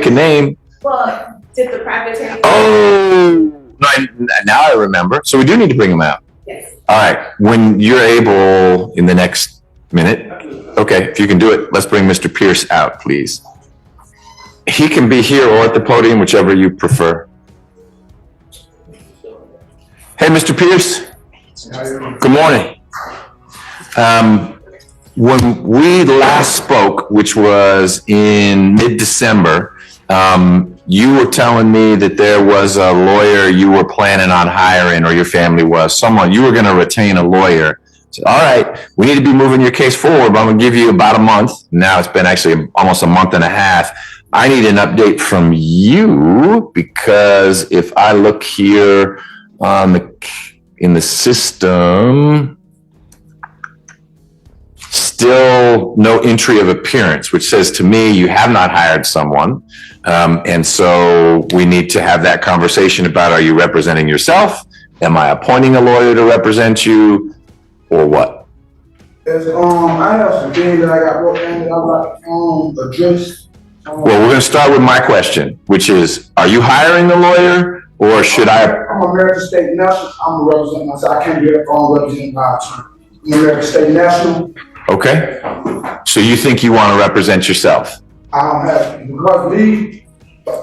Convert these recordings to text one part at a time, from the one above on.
pick a name. Well, did the private attorney? Oh, now I remember. So we do need to bring him out. Yes. All right. When you're able in the next minute, okay, if you can do it, let's bring Mr. Pierce out, please. He can be here or at the podium, whichever you prefer. Hey, Mr. Pierce. Good morning. When we last spoke, which was in mid-December, you were telling me that there was a lawyer you were planning on hiring, or your family was, someone, you were going to retain a lawyer. So, all right, we need to be moving your case forward, but I'm going to give you about a month. Now it's been actually almost a month and a half. I need an update from you, because if I look here on in the system, still no entry of appearance, which says to me you have not hired someone. And so we need to have that conversation about, are you representing yourself? Am I appointing a lawyer to represent you, or what? I have some things that I got wrote down that I like address. Well, we're going to start with my question, which is, are you hiring a lawyer, or should I? I'm American State National. I'm a representative myself. I can't be represented by attorney. I'm American State National. Okay. So you think you want to represent yourself? I don't have to, because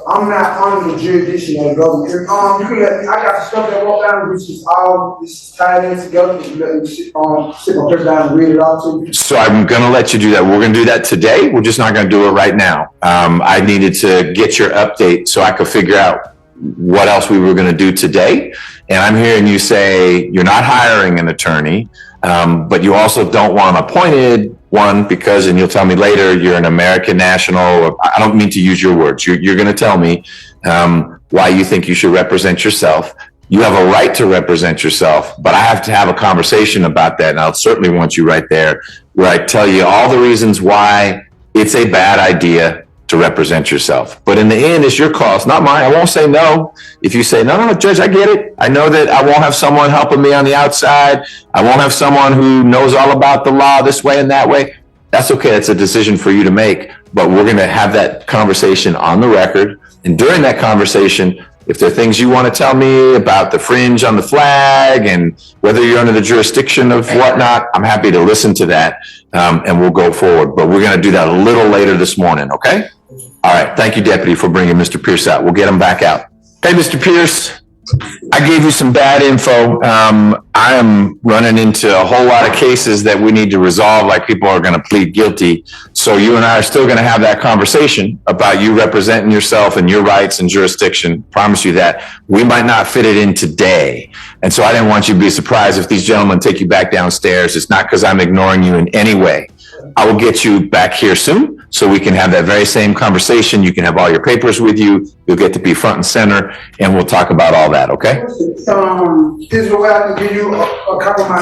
I'm not under the jurisdiction of the government. You can let me, I got the stuff that wrote down, which is all, this is tied in together. You let me sit my paper down and read it out to you. So I'm going to let you do that. We're going to do that today. We're just not going to do it right now. I needed to get your update so I could figure out what else we were going to do today. And I'm hearing you say you're not hiring an attorney, but you also don't want an appointed one because, and you'll tell me later, you're an American national. I don't mean to use your words. You're going to tell me why you think you should represent yourself. You have a right to represent yourself, but I have to have a conversation about that. And I'll certainly want you right there where I tell you all the reasons why it's a bad idea to represent yourself. But in the end, it's your call. It's not mine. I won't say no. If you say, no, Judge, I get it. I know that I won't have someone helping me on the outside. I won't have someone who knows all about the law this way and that way. That's okay. It's a decision for you to make. But we're going to have that conversation on the record. And during that conversation, if there are things you want to tell me about the fringe on the flag and whether you're under the jurisdiction of whatnot, I'm happy to listen to that, and we'll go forward. But we're going to do that a little later this morning, okay? All right. Thank you, Deputy, for bringing Mr. Pierce out. We'll get him back out. Hey, Mr. Pierce, I gave you some bad info. I am running into a whole lot of cases that we need to resolve, like people are going to plead guilty. So you and I are still going to have that conversation about you representing yourself and your rights and jurisdiction. Promise you that. We might not fit it in today. And so I didn't want you to be surprised if these gentlemen take you back downstairs. It's not because I'm ignoring you in any way. I will get you back here soon so we can have that very same conversation. You can have all your papers with you. You'll get to be front and center, and we'll talk about all that, okay? Is there a way I can give you a copy of my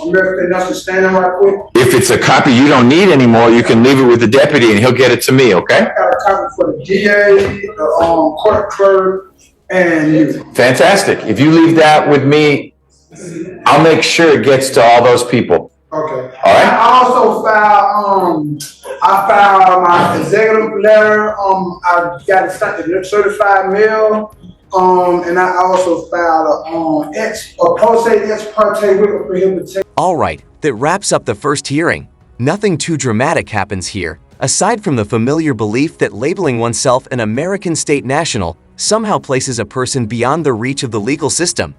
American State National standing right quick? If it's a copy you don't need anymore, you can leave it with the deputy and he'll get it to me, okay? I got a copy for the DA, the court clerk, and you. Fantastic. If you leave that with me, I'll make sure it gets to all those people. Okay. All right. I also filed my executive letter. I got it certified mail. And I also filed a pro se ex parte with prohibition. All right, that wraps up the first hearing. Nothing too dramatic happens here, aside from the familiar belief that labeling oneself an American state national somehow places a person beyond the reach of the legal system.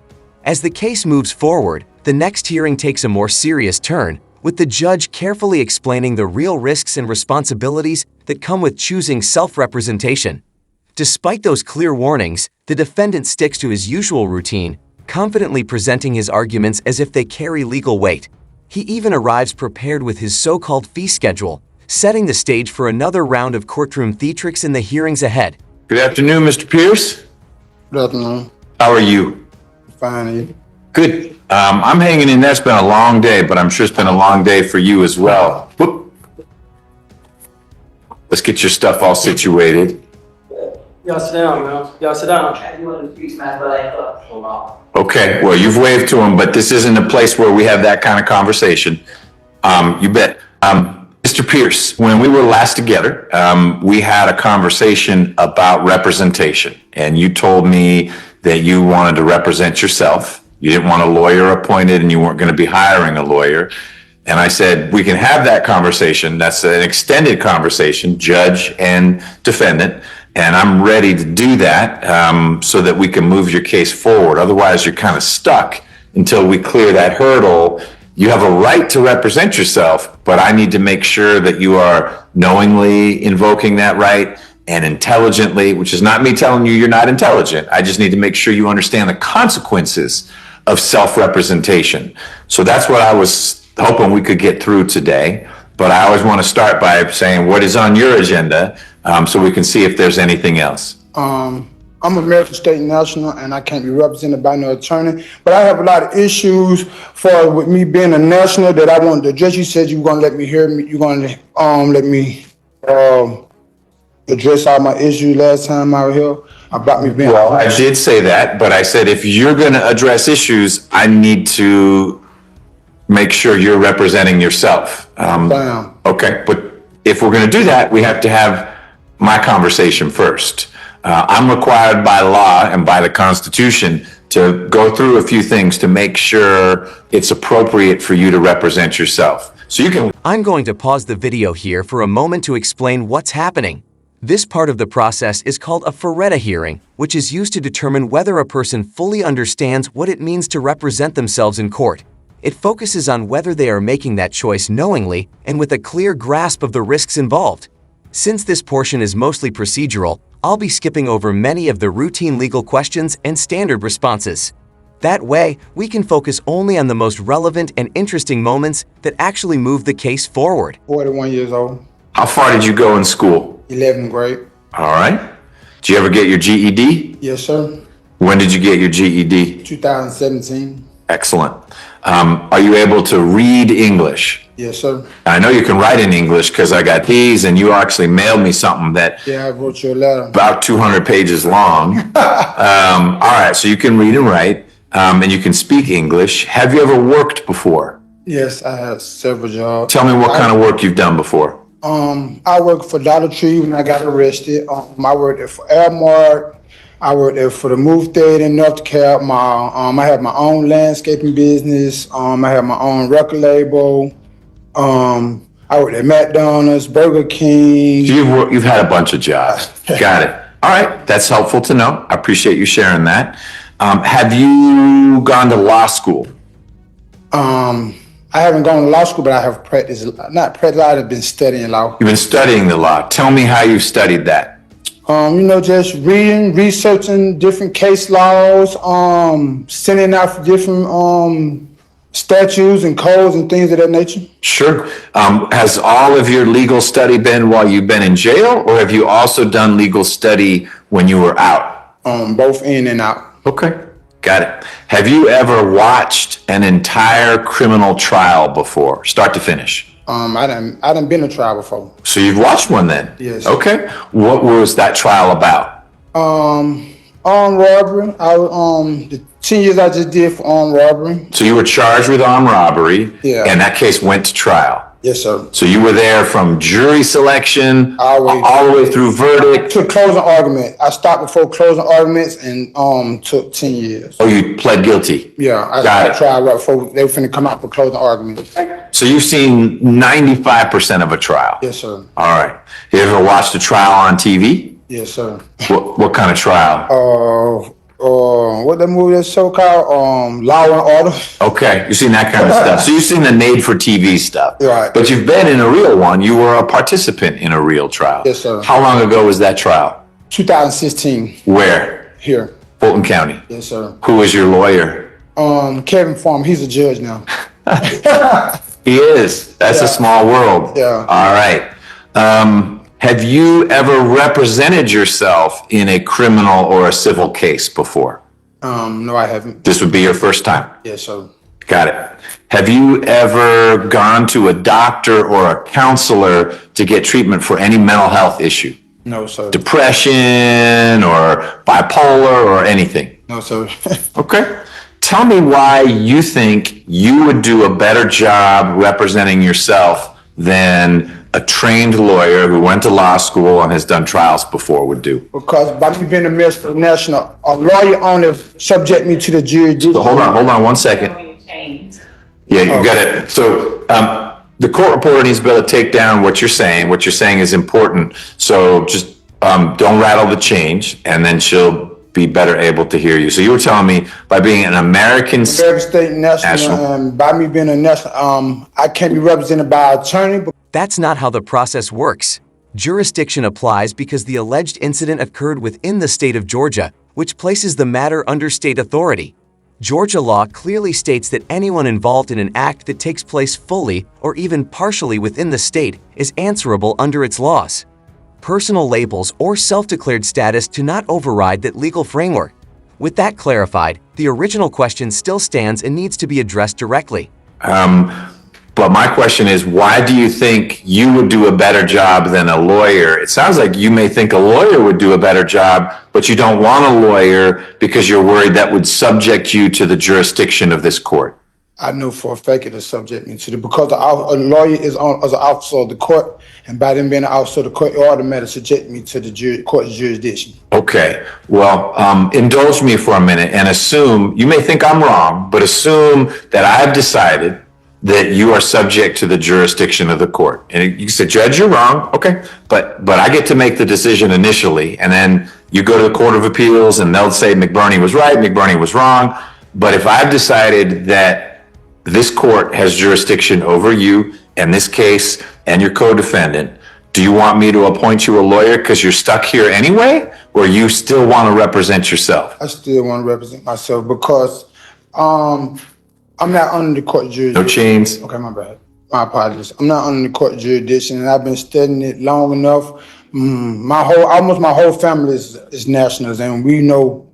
As the case moves forward, the next hearing takes a more serious turn, with the judge carefully explaining the real risks and responsibilities that come with choosing self-representation. Despite those clear warnings, the defendant sticks to his usual routine, confidently presenting his arguments as if they carry legal weight. He even arrives prepared with his so-called fee schedule, setting the stage for another round of courtroom theatrics in the hearings ahead. Good afternoon, Mr. Pierce. Good afternoon. How are you? Fine. Good. I'm hanging in there. It's been a long day, but I'm sure it's been a long day for you as well. Whoop. Let's get your stuff all situated. Y'all sit down, man. Y'all sit down. Okay, well, you've waved to him, but this isn't a place where we have that kind of conversation. You bet. Mr. Pierce, when we were last together, we had a conversation about representation, and you told me that you wanted to represent yourself. You didn't want a lawyer appointed, and you weren't going to be hiring a lawyer. And I said, we can have that conversation. That's an extended conversation, judge and defendant. And I'm ready to do that so that we can move your case forward. Otherwise, you're kind of stuck until we clear that hurdle. You have a right to represent yourself, but I need to make sure that you are knowingly invoking that right and intelligently, which is not me telling you you're not intelligent. I just need to make sure you understand the consequences of self-representation. So that's what I was hoping we could get through today. But I always want to start by saying what is on your agenda so we can see if there's anything else. I'm American State National, and I can't be represented by no attorney. But I have a lot of issues with me being a national that I want to address. You said you were going to let me hear me. You're going to let me address all my issues last time I was here about me being. Well, I did say that, but I said if you're going to address issues, I need to make sure you're representing yourself. Okay, but if we're going to do that, we have to have my conversation first. I'm required by law and by the Constitution to go through a few things to make sure it's appropriate for you to represent yourself. So you can. I'm going to pause the video here for a moment to explain what's happening. This part of the process is called a Feretta hearing, which is used to determine whether a person fully understands what it means to represent themselves in court. It focuses on whether they are making that choice knowingly and with a clear grasp of the risks involved. Since this portion is mostly procedural, I'll be skipping over many of the routine legal questions and standard responses. That way, we can focus only on the most relevant and interesting moments that actually move the case forward. 41 years old. How far did you go in school? 11th grade. All right. Did you ever get your GED? Yes, sir. When did you get your GED? 2017. Excellent. Are you able to read English? Yes, sir. I know you can write in English because I got these and you actually mailed me something that Yeah, I wrote you a letter. about 200 pages long. All right, so you can read and write and you can speak English. Have you ever worked before? Yes, I had several jobs. Tell me what kind of work you've done before. I worked for Dollar Tree when I got arrested. I worked there for Airmark. I worked there for the Move Theater in North Carolina. I had my own landscaping business. I had my own record label. I worked at McDonald's, Burger King. You've had a bunch of jobs. Got it. All right, that's helpful to know. I appreciate you sharing that. Have you gone to law school? I haven't gone to law school, but I have practiced. Not practiced. I've been studying law. You've been studying the law. Tell me how you studied that. Just reading, researching different case laws, sending out for different statutes and codes and things of that nature. Sure. Has all of your legal study been while you've been in jail, or have you also done legal study when you were out? Both in and out. Okay. Got it. Have you ever watched an entire criminal trial before, start to finish? I done been to trial before. So you've watched one then? Yes. Okay. What was that trial about? Armed robbery. The 10 years I just did for armed robbery. So you were charged with armed robbery. Yeah. And that case went to trial. Yes, sir. So you were there from jury selection all the way through verdict. To closing argument. I stopped before closing arguments and took 10 years. Oh, you pled guilty? Yeah, I tried right before they were finna come out for closing argument. So you've seen 95% of a trial? Yes, sir. All right. You ever watched a trial on TV? Yes, sir. What kind of trial? What that movie is so called? Law and Order. Okay, you've seen that kind of stuff. So you've seen the made for TV stuff. Right. But you've been in a real one. You were a participant in a real trial. Yes, sir. How long ago was that trial? 2016. Where? Here. Fulton County. Yes, sir. Who was your lawyer? Kevin Farmer. He's a judge now. He is. That's a small world. Yeah. All right. Have you ever represented yourself in a criminal or a civil case before? No, I haven't. This would be your first time? Yes, sir. Got it. Have you ever gone to a doctor or a counselor to get treatment for any mental health issue? No, sir. Depression or bipolar or anything? No, sir. Okay. Tell me why you think you would do a better job representing yourself than a trained lawyer who went to law school and has done trials before would do? Because by me being a Mr. National, a lawyer only subject me to the jurisdiction. So hold on 1 second. Yeah, you got it. So the court reporter needs to be able to take down what you're saying. What you're saying is important. So just don't rattle the change, and then she'll be better able to hear you. So you were telling me by being an American State national, and by me being a national, I can't be represented by an attorney. That's not how the process works. Jurisdiction applies because the alleged incident occurred within the state of Georgia, which places the matter under state authority. Georgia law clearly states that anyone involved in an act that takes place fully or even partially within the state is answerable under its laws. Personal labels or self-declared status do not override that legal framework. With that clarified, the original question still stands and needs to be addressed directly. But my question is, why do you think you would do a better job than a lawyer? It sounds like you may think a lawyer would do a better job, but you don't want a lawyer because you're worried that would subject you to the jurisdiction of this court. I know for a fact it'll subject me to the, because a lawyer is as an officer of the court, and by them being an officer of the court, it automatically subject me to the court's jurisdiction. Okay, well, indulge me for a minute and assume, you may think I'm wrong, but assume that I've decided that you are subject to the jurisdiction of the court. And you say, Judge, you're wrong. Okay, but I get to make the decision initially, and then you go to the Court of Appeals and they'll say McBurney was right, McBurney was wrong. But if I've decided that this court has jurisdiction over you and this case and your co-defendant, do you want me to appoint you a lawyer because you're stuck here anyway, or you still want to represent yourself? I still want to represent myself because I'm not under the court jurisdiction. No chains. Okay, my bad. My apologies. I'm not under the court jurisdiction, and I've been studying it long enough. Almost my whole family is nationals, and we know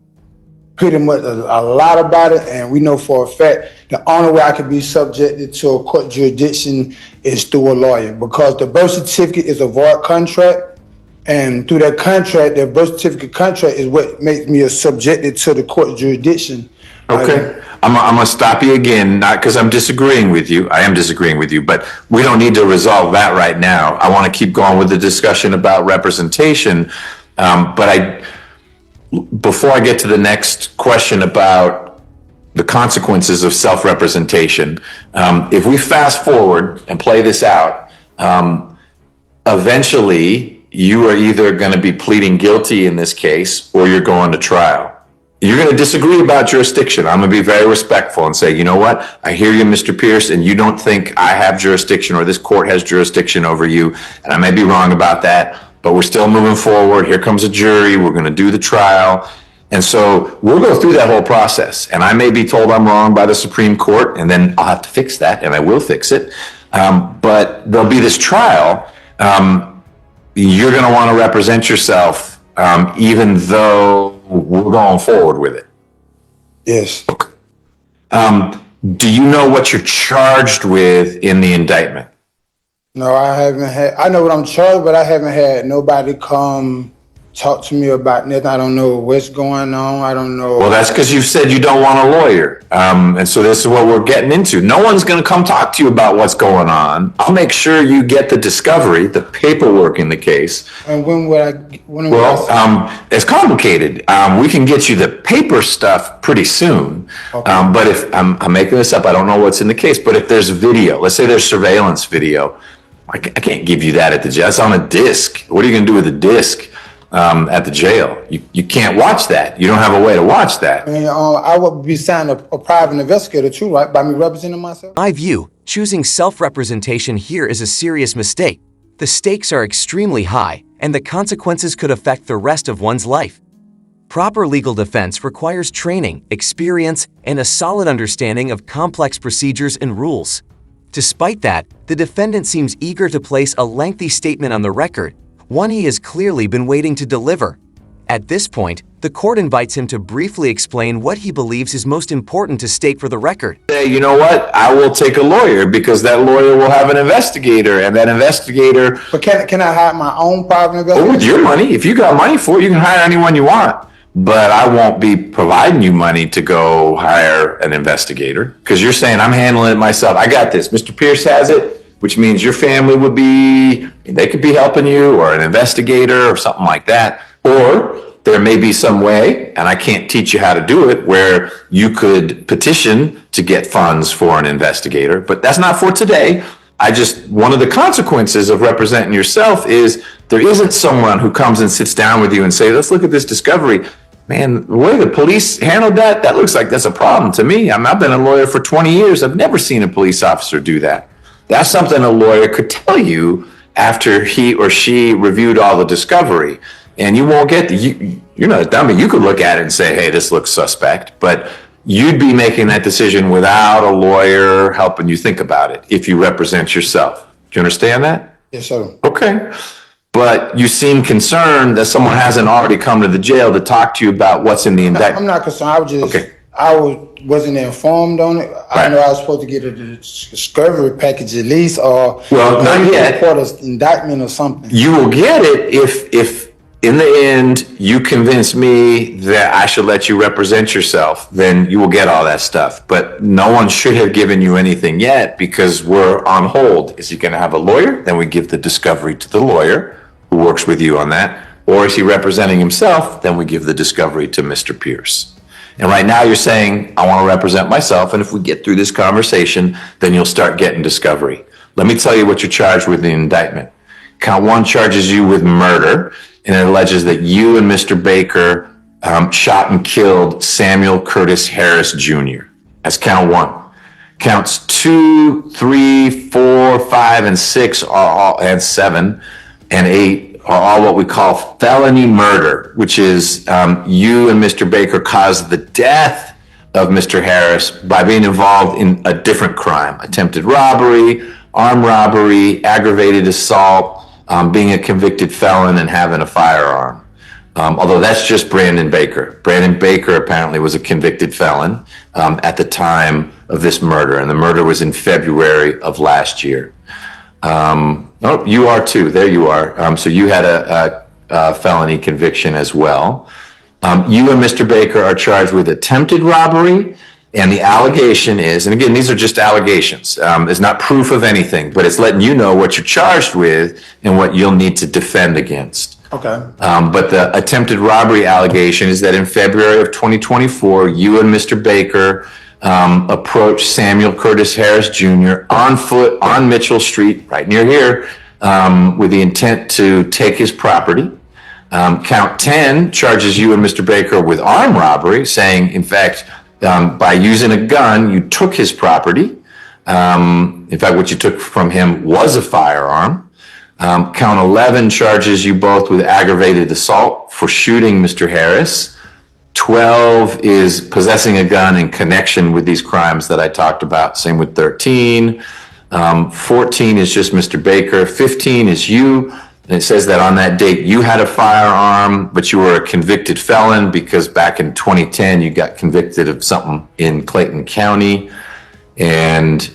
pretty much a lot about it, and we know for a fact the only way I could be subjected to a court jurisdiction is through a lawyer, because the birth certificate is a void contract, and through that contract, the birth certificate contract is what makes me subjected to the court jurisdiction. Okay, I'm gonna stop you again, not because I'm disagreeing with you. I am disagreeing with you, but we don't need to resolve that right now. I want to keep going with the discussion about representation, before I get to the next question about the consequences of self-representation, if we fast forward and play this out, eventually you are either going to be pleading guilty in this case or you're going to trial. You're going to disagree about jurisdiction. I'm going to be very respectful and say, you know what? I hear you, Mr. Pierce, and you don't think I have jurisdiction or this court has jurisdiction over you, and I may be wrong about that. But we're still moving forward. Here comes a jury. We're going to do the trial. And so we'll go through that whole process. And I may be told I'm wrong by the Supreme Court, and then I'll have to fix that, and I will fix it. But there'll be this trial. You're going to want to represent yourself, even though we're going forward with it. Yes. Okay. Do you know what you're charged with in the indictment? No, I haven't had. I know what I'm charged, but I haven't had nobody come talk to me about nothing. I don't know what's going on. I don't know. Well, that's because you said you don't want a lawyer. And so this is what we're getting into. No one's going to come talk to you about what's going on. I'll make sure you get the discovery, the paperwork in the case. And when would I? It's complicated. We can get you the paper stuff pretty soon. Okay. But if I'm making this up, I don't know what's in the case. But if there's video, let's say there's surveillance video, I can't give you that at the jail. It's on a disc. What are you going to do with the disc at the jail? You can't watch that. You don't have a way to watch that. And, I would be signing a private investigator too, right? By me representing myself? In my view, choosing self-representation here is a serious mistake. The stakes are extremely high, and the consequences could affect the rest of one's life. Proper legal defense requires training, experience, and a solid understanding of complex procedures and rules. Despite that, the defendant seems eager to place a lengthy statement on the record, one he has clearly been waiting to deliver. At this point, the court invites him to briefly explain what he believes is most important to state for the record. Say, you know what? I will take a lawyer because that lawyer will have an investigator, and that investigator... But can I hire my own private investigator? With your money. If you got money for it, you can hire anyone you want. But I won't be providing you money to go hire an investigator because you're saying I'm handling it myself. I got this. Mr. Pierce has it. which means your family would be, they could be helping you, or an investigator or something like that. Or there may be some way, and I can't teach you how to do it, where you could petition to get funds for an investigator, but that's not for today. One of the consequences of representing yourself is there isn't someone who comes and sits down with you and say, let's look at this discovery. Man, the way the police handled that looks like that's a problem to me. I've been a lawyer for 20 years. I've never seen a police officer do that. That's something a lawyer could tell you after he or she reviewed all the discovery. And you won't get, you're not a dummy. You could look at it and say, hey, this looks suspect, but you'd be making that decision without a lawyer helping you think about it if you represent yourself. Do you understand that? Yes, sir. Okay. But you seem concerned that someone hasn't already come to the jail to talk to you about what's in the indictment. I'm not concerned. I was just, Okay. wasn't informed on it. I Right. know I was supposed to get a discovery package at least, or Well, not yet. report an indictment or something. You will get it if in the end you convince me that I should let you represent yourself, then you will get all that stuff. But no one should have given you anything yet because we're on hold. Is he going to have a lawyer? Then we give the discovery to the lawyer who works with you on that. Or is he representing himself? Then we give the discovery to Mr. Pierce. And right now you're saying, I want to represent myself. And if we get through this conversation, then you'll start getting discovery. Let me tell you what you're charged with in the indictment. Count 1 charges you with murder, and it alleges that you and Mr. Baker shot and killed Samuel Curtis Harris Jr. That's count 1. Counts 2, 3, 4, 5, and 6 and 7 and 8 are all what we call felony murder, which is you and Mr. Baker caused the death of Mr. Harris by being involved in a different crime: attempted robbery, armed robbery, aggravated assault, being a convicted felon, and having a firearm. Although that's just Brandon Baker. Brandon Baker apparently was a convicted felon at the time of this murder, and the murder was in February of last year. Oh, you are too. There you are. So you had a felony conviction as well. You and Mr. Baker are charged with attempted robbery, and the allegation is, and again, these are just allegations. It's not proof of anything, but it's letting you know what you're charged with and what you'll need to defend against. Okay. But the attempted robbery allegation is that in February of 2024, you and Mr. Baker approached Samuel Curtis Harris Jr. on foot on Mitchell Street, right near here, with the intent to take his property. Count 10 charges you and Mr. Baker with armed robbery, saying, in fact, by using a gun, you took his property. In fact, what you took from him was a firearm. Count 11 charges you both with aggravated assault for shooting Mr. Harris. 12 is possessing a gun in connection with these crimes that I talked about. Same with 13. 14 is just Mr. Baker. 15 is you. And it says that on that date you had a firearm, but you were a convicted felon because back in 2010 you got convicted of something in Clayton County. And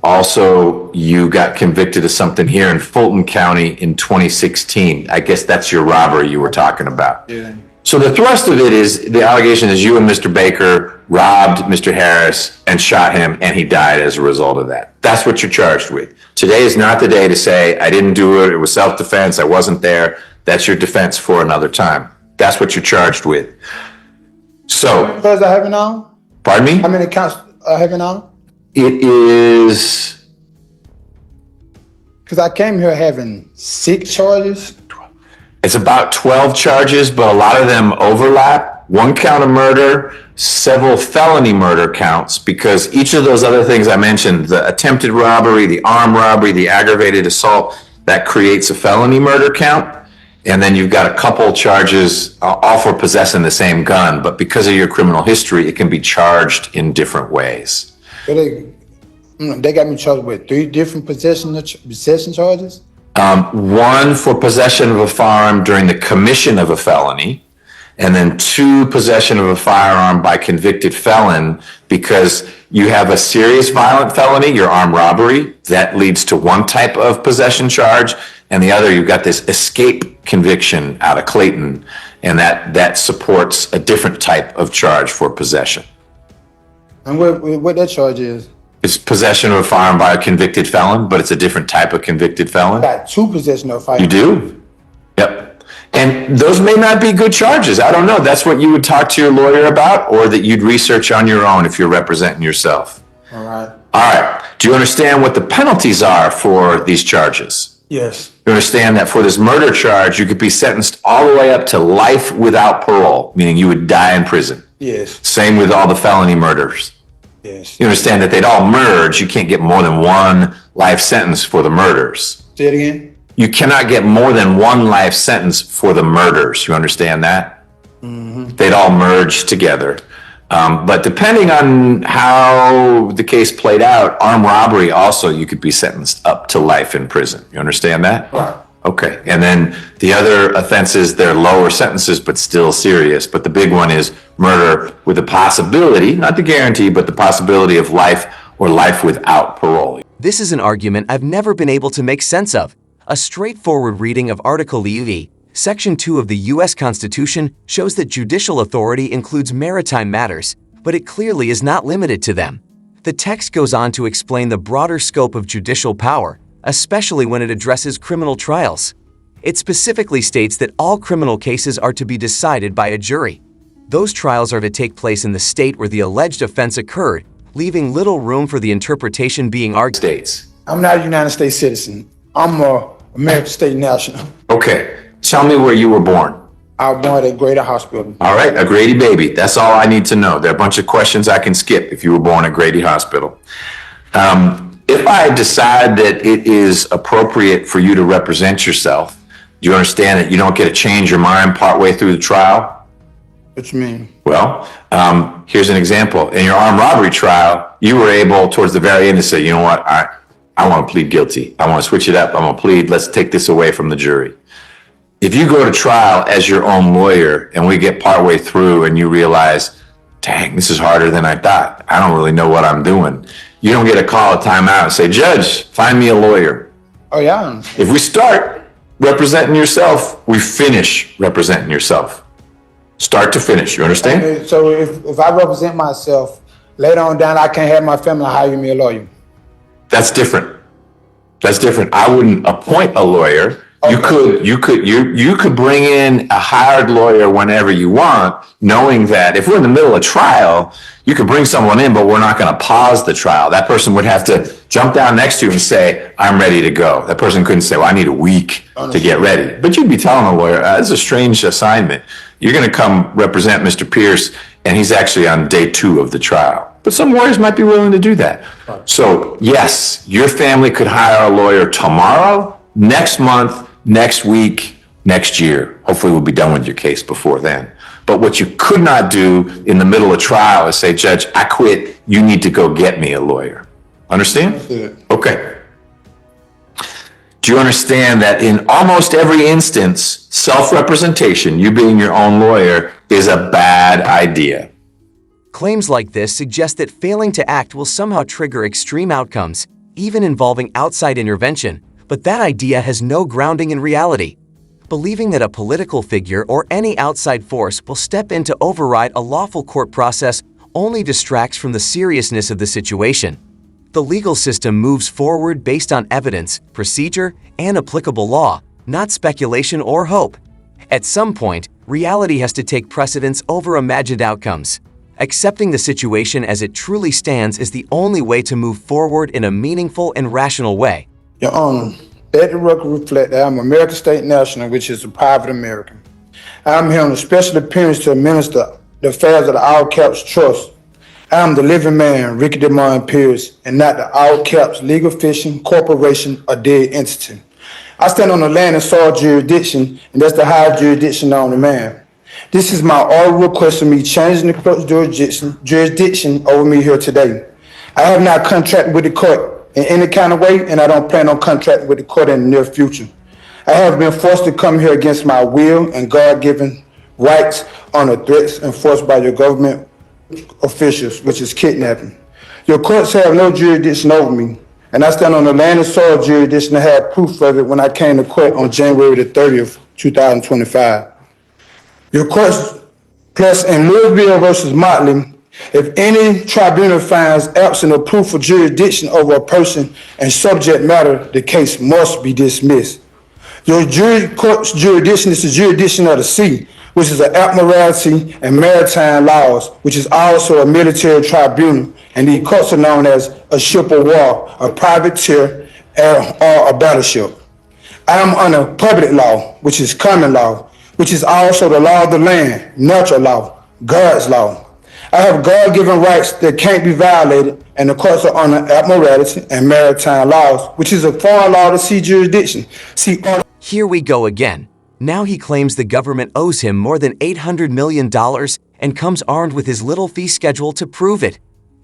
also you got convicted of something here in Fulton County in 2016. I guess that's your robbery you were talking about. Yeah. So the thrust of it is, the allegation is you and Mr. Baker robbed Mr. Harris and shot him, and he died as a result of that. That's what you're charged with. Today is not the day to say, I didn't do it, it was self-defense, I wasn't there. That's your defense for another time. That's what you're charged with. So, Because I have it now? pardon me? How many counts I have it now? It is, Because I came here having 6 charges. it's about 12 charges, but a lot of them overlap. 1 count of murder, several felony murder counts, because each of those other things I mentioned, the attempted robbery, the armed robbery, the aggravated assault, that creates a felony murder count. And then you've got a couple charges, all for possessing the same gun, but because of your criminal history, it can be charged in different ways. So they got me charged with 3 different possession charges. 1 for possession of a firearm during the commission of a felony, and then 2 possession of a firearm by convicted felon, because you have a serious violent felony, your armed robbery, that leads to 1 type of possession charge, and the other, you've got this escape conviction out of Clayton, and that supports a different type of charge for possession. And what that charge is? It's possession of a firearm by a convicted felon, but it's a different type of convicted felon. Got two possession of firearms. You do? Yep. And those may not be good charges. I don't know. That's what you would talk to your lawyer about, or that you'd research on your own if you're representing yourself. All right. All right. Do you understand what the penalties are for these charges? Yes. You understand that for this murder charge, you could be sentenced all the way up to life without parole, meaning you would die in prison. Yes. Same with all the felony murders. Yes. You understand that they'd all merge. You can't get more than one life sentence for the murders. Say it again. You cannot get more than one life sentence for the murders. You understand that? Mm-hmm. They'd all merge together. But depending on how the case played out, armed robbery also, you could be sentenced up to life in prison. You understand that? Right. Okay. And then the other offenses, they're lower sentences, but still serious. But the big one is murder with the possibility, not the guarantee, but the possibility of life or life without parole. This is an argument I've never been able to make sense of. A straightforward reading of Article EV, Section 2 of the U.S. Constitution shows that judicial authority includes maritime matters, but it clearly is not limited to them. The text goes on to explain the broader scope of judicial power, especially when it addresses criminal trials. It specifically states that all criminal cases are to be decided by a jury. Those trials are to take place in the state where the alleged offense occurred, leaving little room for the interpretation being argued. States. I'm not a United States citizen. I'm a American state national. Okay. Tell me where you were born. I was born at Greater Hospital. All right, a Grady baby. That's all I need to know. There are a bunch of questions I can skip if you were born at Grady Hospital. If I decide that it is appropriate for you to represent yourself, do you understand that you don't get to change your mind partway through the trial? What you mean? Well, here's an example. In your armed robbery trial, you were able towards the very end to say, you know what, I want to plead guilty. I want to switch it up. I'm going to plead. Let's take this away from the jury. If you go to trial as your own lawyer and we get partway through and you realize, dang, this is harder than I thought. I don't really know what I'm doing. You don't get a call, a timeout, and say, Judge, find me a lawyer. Oh, yeah. If we start representing yourself, we finish representing yourself. Start to finish. You understand? Okay, so if I represent myself, later on down, I can't have my family hire me a lawyer. That's different. That's different. I wouldn't appoint a lawyer. Okay. You could bring in a hired lawyer whenever you want, knowing that if we're in the middle of trial, you could bring someone in, but we're not going to pause the trial. That person would have to jump down next to you and say, I'm ready to go. That person couldn't say, well, I need a week to get ready. But you'd be telling a lawyer, it's a strange assignment. You're going to come represent Mr. Pierce, and he's actually on day 2 of the trial. But some lawyers might be willing to do that. So yes, your family could hire a lawyer tomorrow, next month, next week, next year. Hopefully we'll be done with your case before then. But what you could not do in the middle of trial is say, Judge, I quit. You need to go get me a lawyer. Understand? Understood. Okay. Do you understand that in almost every instance, self-representation, you being your own lawyer, is a bad idea? Claims like this suggest that failing to act will somehow trigger extreme outcomes, even involving outside intervention. But that idea has no grounding in reality. Believing that a political figure or any outside force will step in to override a lawful court process only distracts from the seriousness of the situation. The legal system moves forward based on evidence, procedure, and applicable law, not speculation or hope. At some point, reality has to take precedence over imagined outcomes. Accepting the situation as it truly stands is the only way to move forward in a meaningful and rational way. Your Honor, let the record reflect that I'm an American state national, which is a private American. I'm here on a special appearance to administer the affairs of the All Caps Trust. I am the living man, Ricky DeMond Pierce, and not the All Caps Legal Fishing Corporation or dead entity. I stand on the land and soil jurisdiction, and that's the highest jurisdiction on the man. This is my oral request of me changing the court's jurisdiction over me here today. I have not contracted with the court in any kind of way, and I don't plan on contracting with the court in the near future. I have been forced to come here against my will and God-given rights under threats enforced by your government officials, which is kidnapping. Your courts have no jurisdiction over me, and I stand on the land and soil jurisdiction and have proof of it when I came to court on January the 30th, 2025. Your courts, plus in Louisville versus Motley, If any tribunal finds absent of proof of jurisdiction over a person and subject matter, the case must be dismissed. Your court's jurisdiction is the jurisdiction of the sea, which is an admiralty and maritime laws, which is also a military tribunal, and these courts are known as a ship of war, a privateer, or a battleship. I am under public law, which is common law, which is also the law of the land, natural law, God's law. I have God-given rights that can't be violated, and the courts are under admiralty and maritime laws, which is a foreign law to sea jurisdiction. Here we go again. Now he claims the government owes him more than $800 million and comes armed with his little fee schedule to prove it.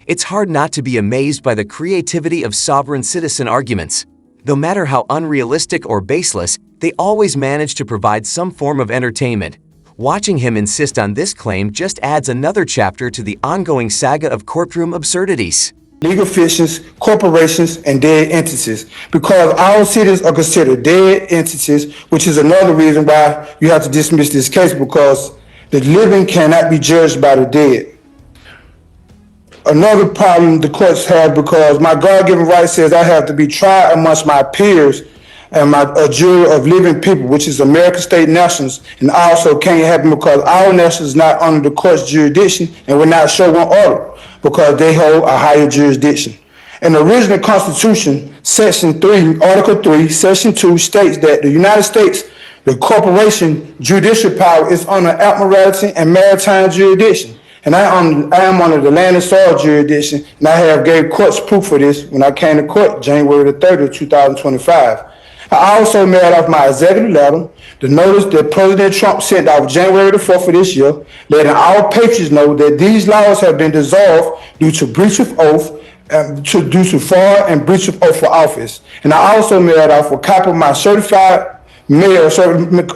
It's hard not to be amazed by the creativity of sovereign citizen arguments. No matter how unrealistic or baseless, they always manage to provide some form of entertainment. Watching him insist on this claim just adds another chapter to the ongoing saga of courtroom absurdities. Legal fictions, corporations, and dead entities, because our cities are considered dead entities, which is another reason why you have to dismiss this case, because the living cannot be judged by the dead. Another problem the courts have, because my God-given right says I have to be tried amongst my peers and a jury of living people, which is American state nationals, and also can't happen because our nation is not under the court's jurisdiction and will not show one order because they hold a higher jurisdiction. In the original Constitution, Section 3, Article 3, Section 2 states that the United States, the corporation judicial power is under admiralty and maritime jurisdiction. And I am under the land and soil jurisdiction, and I have gave courts proof for this when I came to court January the 30th, 2025. I also mailed off my executive letter, the notice that President Trump sent out January the 4th of this year, letting all patriots know that these laws have been dissolved due to breach of oath, due to fraud and breach of oath for office. And I also mailed off a copy of my certified mail.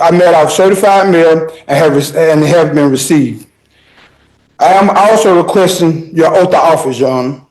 I mailed off certified mail and have been received. I am also requesting your oath of office, Your Honor.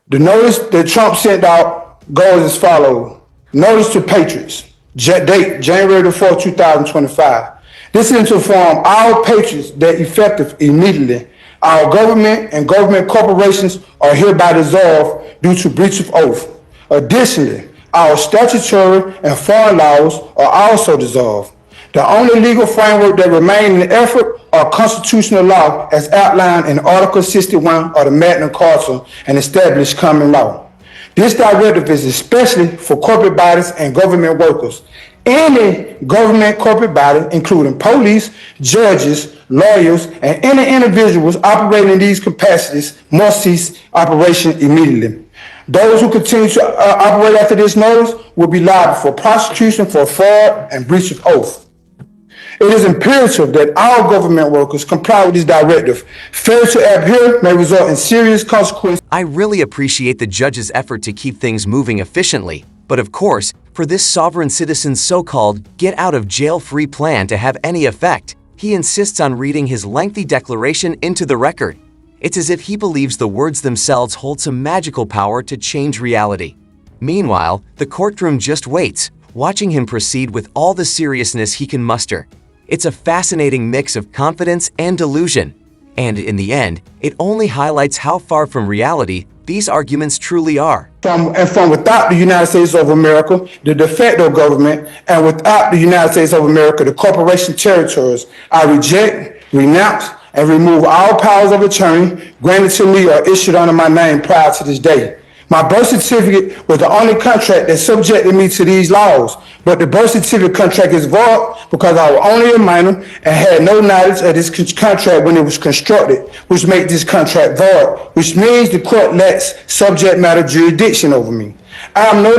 The notice that Trump sent out goes as follows. Notice to patriots, date January the 4th, 2025. This is to inform all patriots that effective immediately, our government and government corporations are hereby dissolved due to breach of oath. Additionally, our statutory and foreign laws are also dissolved. The only legal framework that remains in effort are constitutional law as outlined in Article 61 of the Magna Carta and established common law. This directive is especially for corporate bodies and government workers. Any government corporate body, including police, judges, lawyers, and any individuals operating in these capacities must cease operation immediately. Those who continue to operate after this notice will be liable for prosecution for fraud and breach of oath. It is imperative that all government workers comply with this directive. Failure to adhere may result in serious consequences. I really appreciate the judge's effort to keep things moving efficiently, but of course, for this sovereign citizen's so-called get-out-of-jail-free plan to have any effect, he insists on reading his lengthy declaration into the record. It's as if he believes the words themselves hold some magical power to change reality. Meanwhile, the courtroom just waits, watching him proceed with all the seriousness he can muster. It's a fascinating mix of confidence and delusion. And in the end, it only highlights how far from reality these arguments truly are. From without the United States of America, the de facto government, and without the United States of America, the corporation territories, I reject, renounce, and remove all powers of attorney granted to me or issued under my name prior to this day. My birth certificate was the only contract that subjected me to these laws, but the birth certificate contract is void because I was only a minor and had no knowledge of this contract when it was constructed, which makes this contract void, which means the court lacks subject matter jurisdiction over me. I am no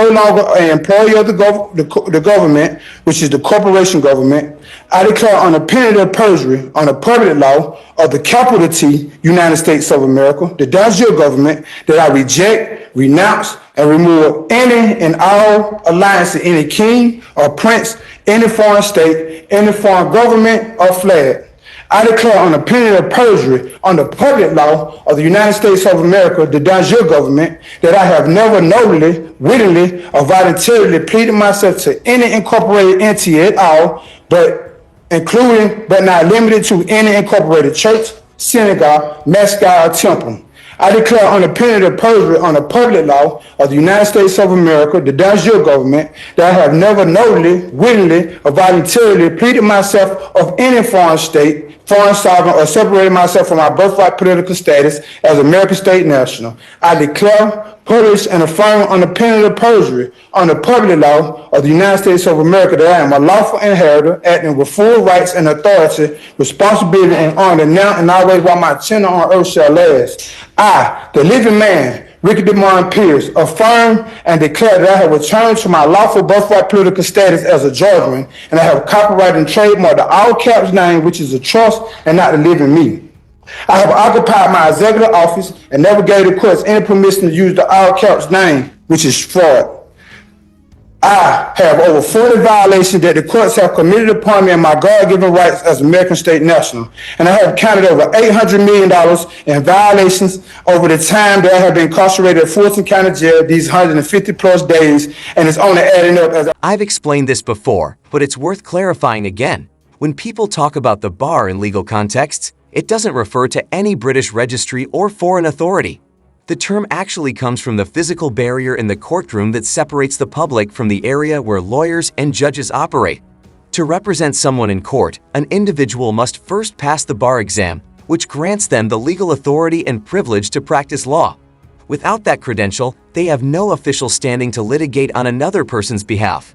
longer an employee of the government, which is the corporation government. I declare on the penalty of perjury on the public law of the capital T, United States of America, the Dajir government, that I reject, renounce, and remove any and all alliance to any king or prince, any foreign state, any foreign government or flag. I declare on the penalty of perjury on the public law of the United States of America, the Dajir government, that I have never knowingly, wittingly, or voluntarily pleaded myself to any incorporated entity at all, but including but not limited to any incorporated church, synagogue, mascot, or temple. I declare on the penalty of perjury on the public law of the United States of America, the de jure government, that I have never knowingly, wittingly, or voluntarily pleaded myself of any foreign state, foreign sovereign, or separated myself from my birthright political status as American state national. I declare, publish, and affirm on the penalty of perjury on the public law of the United States of America that I am a lawful inheritor, acting with full rights and authority, responsibility, and honor now and always while my tenure on earth shall last. I, the living man, Ricky DeMond Pierce, affirm and declare that I have returned to my lawful birthright political status as a Georgian, and I have copyrighted and trademarked the all caps name, which is a trust and not the living me. I have occupied my executive office and never gave the courts any permission to use the all caps name, which is fraud. I have over 40 violations that the courts have committed upon me and my God-given rights as American state national. And I have counted over $800 million in violations over the time that I have been incarcerated at Fulton County Jail, these 150 plus days, and it's only adding up as I've explained this before, but it's worth clarifying again. When people talk about the bar in legal contexts, it doesn't refer to any British registry or foreign authority. The term actually comes from the physical barrier in the courtroom that separates the public from the area where lawyers and judges operate. To represent someone in court, an individual must first pass the bar exam, which grants them the legal authority and privilege to practice law. Without that credential, they have no official standing to litigate on another person's behalf.